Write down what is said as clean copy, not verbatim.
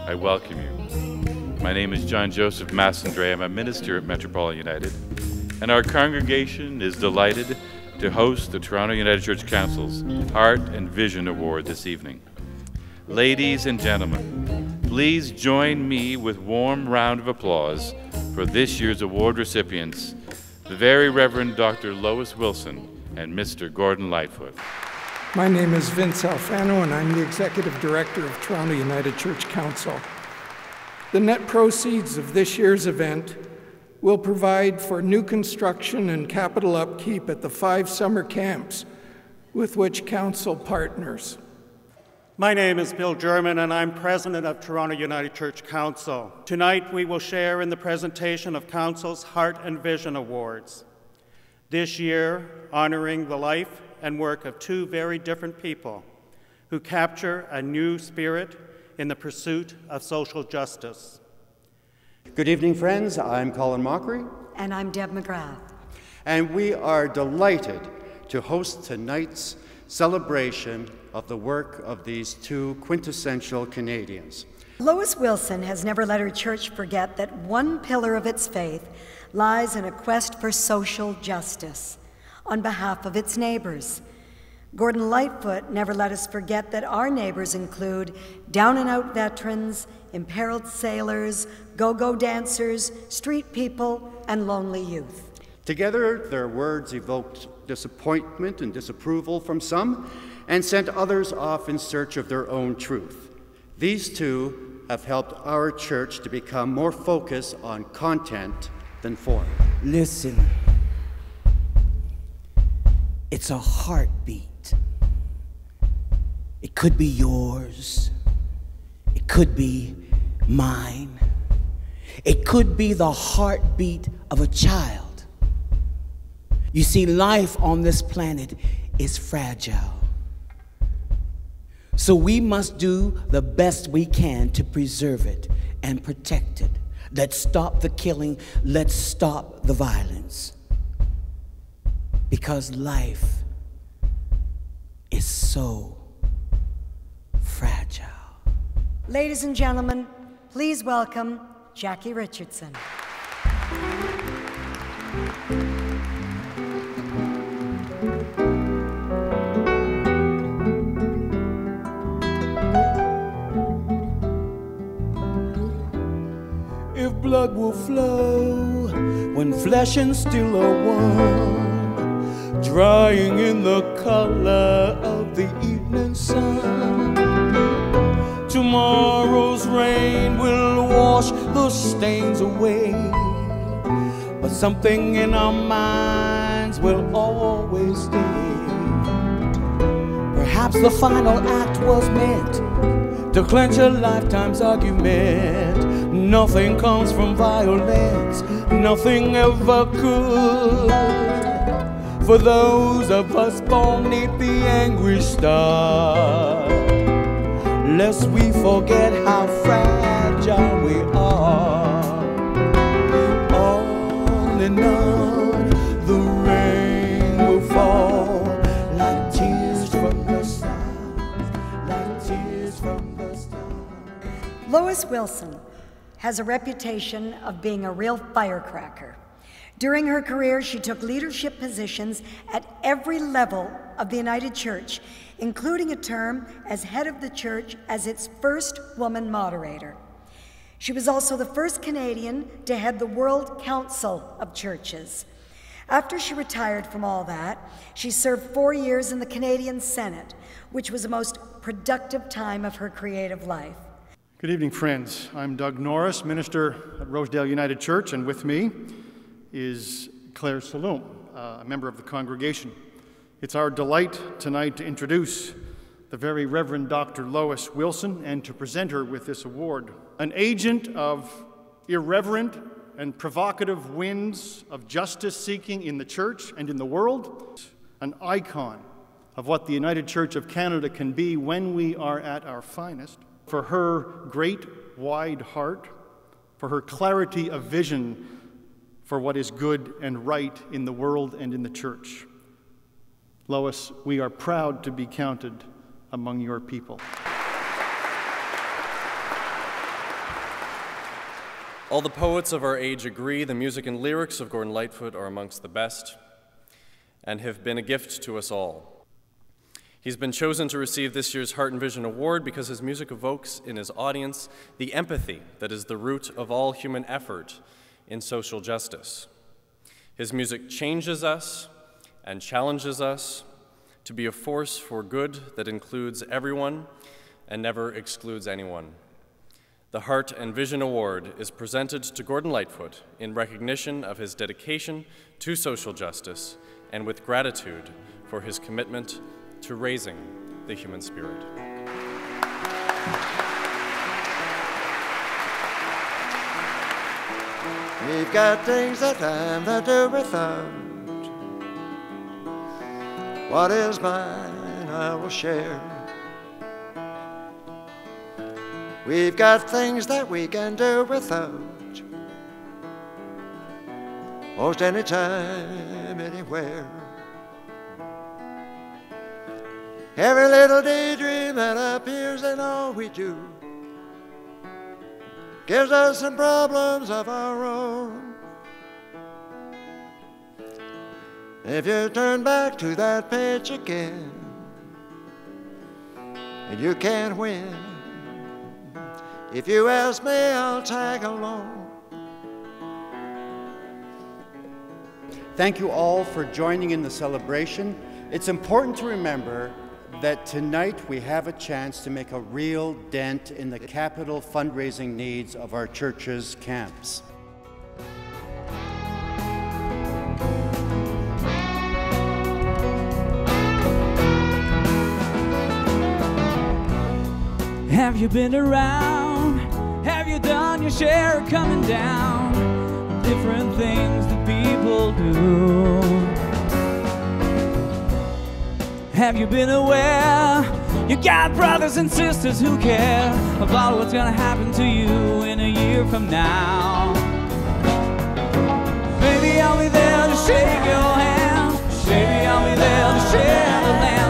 I welcome you. My name is John Joseph Massandre. I'm a minister at Metropolitan United, and our congregation is delighted to host the Toronto United Church Council's Heart and Vision Award this evening. Ladies and gentlemen, please join me with a warm round of applause for this year's award recipients, the Very Reverend Dr. Lois Wilson and Mr. Gordon Lightfoot. My name is Vince Alfano, and I'm the Executive Director of Toronto United Church Council. The net proceeds of this year's event will provide for new construction and capital upkeep at the 5 summer camps with which Council partners. My name is Bill German, and I'm President of Toronto United Church Council. Tonight, we will share in the presentation of Council's Heart and Vision Awards. This year, honoring the life and work of 2 very different people who capture a new spirit in the pursuit of social justice. Good evening, friends. I'm Colin Mockery. And I'm Deb McGrath. And we are delighted to host tonight's celebration of the work of these 2 quintessential Canadians. Lois Wilson has never let her church forget that one pillar of its faith lies in a quest for social justice on behalf of its neighbors. Gordon Lightfoot never let us forget that our neighbors include down-and-out veterans, imperiled sailors, go-go dancers, street people, and lonely youth. Together, their words evoked disappointment and disapproval from some and sent others off in search of their own truth. These 2 have helped our church to become more focused on content than form. Listen, it's a heartbeat. It could be yours. It could be mine. It could be the heartbeat of a child. You see, life on this planet is fragile. So we must do the best we can to preserve it and protect it. Let's stop the killing. Let's stop the violence. Because life is so fragile. Ladies and gentlemen, please welcome Jackie Richardson. If blood will flow when flesh and steel are one, drying in the color of the evening sun, tomorrow's rain will wash the stains away, but something in our minds will always stay. Perhaps the final act was meant to clench a lifetime's argument. Nothing comes from violence, nothing ever could. For those of us born neath the angry star, lest we forget how fragile we are. On and on, the rain will fall like tears from the stars, like tears from the stars. Lois Wilson has a reputation of being a real firecracker. During her career, she took leadership positions at every level of the United Church, including a term as head of the church as its first woman moderator. She was also the first Canadian to head the World Council of Churches. After she retired from all that, she served 4 years in the Canadian Senate, which was the most productive time of her creative life. Good evening, friends. I'm Doug Norris, minister at Rosedale United Church, and with me is Claire Saloom, a member of the congregation. It's our delight tonight to introduce the Very Reverend Dr. Lois Wilson and to present her with this award. An agent of irreverent and provocative winds of justice seeking in the church and in the world, an icon of what the United Church of Canada can be when we are at our finest. For her great wide heart, for her clarity of vision for what is good and right in the world and in the church. Lois, we are proud to be counted among your people. All the poets of our age agree the music and lyrics of Gordon Lightfoot are amongst the best and have been a gift to us all. He's been chosen to receive this year's Heart and Vision Award because his music evokes in his audience the empathy that is the root of all human effort in social justice. His music changes us and challenges us to be a force for good that includes everyone and never excludes anyone. The Heart and Vision Award is presented to Gordon Lightfoot in recognition of his dedication to social justice and with gratitude for his commitment to raising the human spirit. We've got things that time to do without. What is mine, I will share. We've got things that we can do without. Most any time, anywhere. Every little daydream that appears in all we do gives us some problems of our own. If you turn back to that page again, and you can't win, if you ask me, I'll tag along. Thank you all for joining in the celebration. It's important to remember that tonight we have a chance to make a real dent in the capital fundraising needs of our churches' camps. Have you been around? Have you done your share of coming down? Different things that people do. Have you been aware? You got brothers and sisters who care about what's gonna happen to you in a year from now. Maybe I'll be there to shake your hand. Maybe I'll be there to share the land.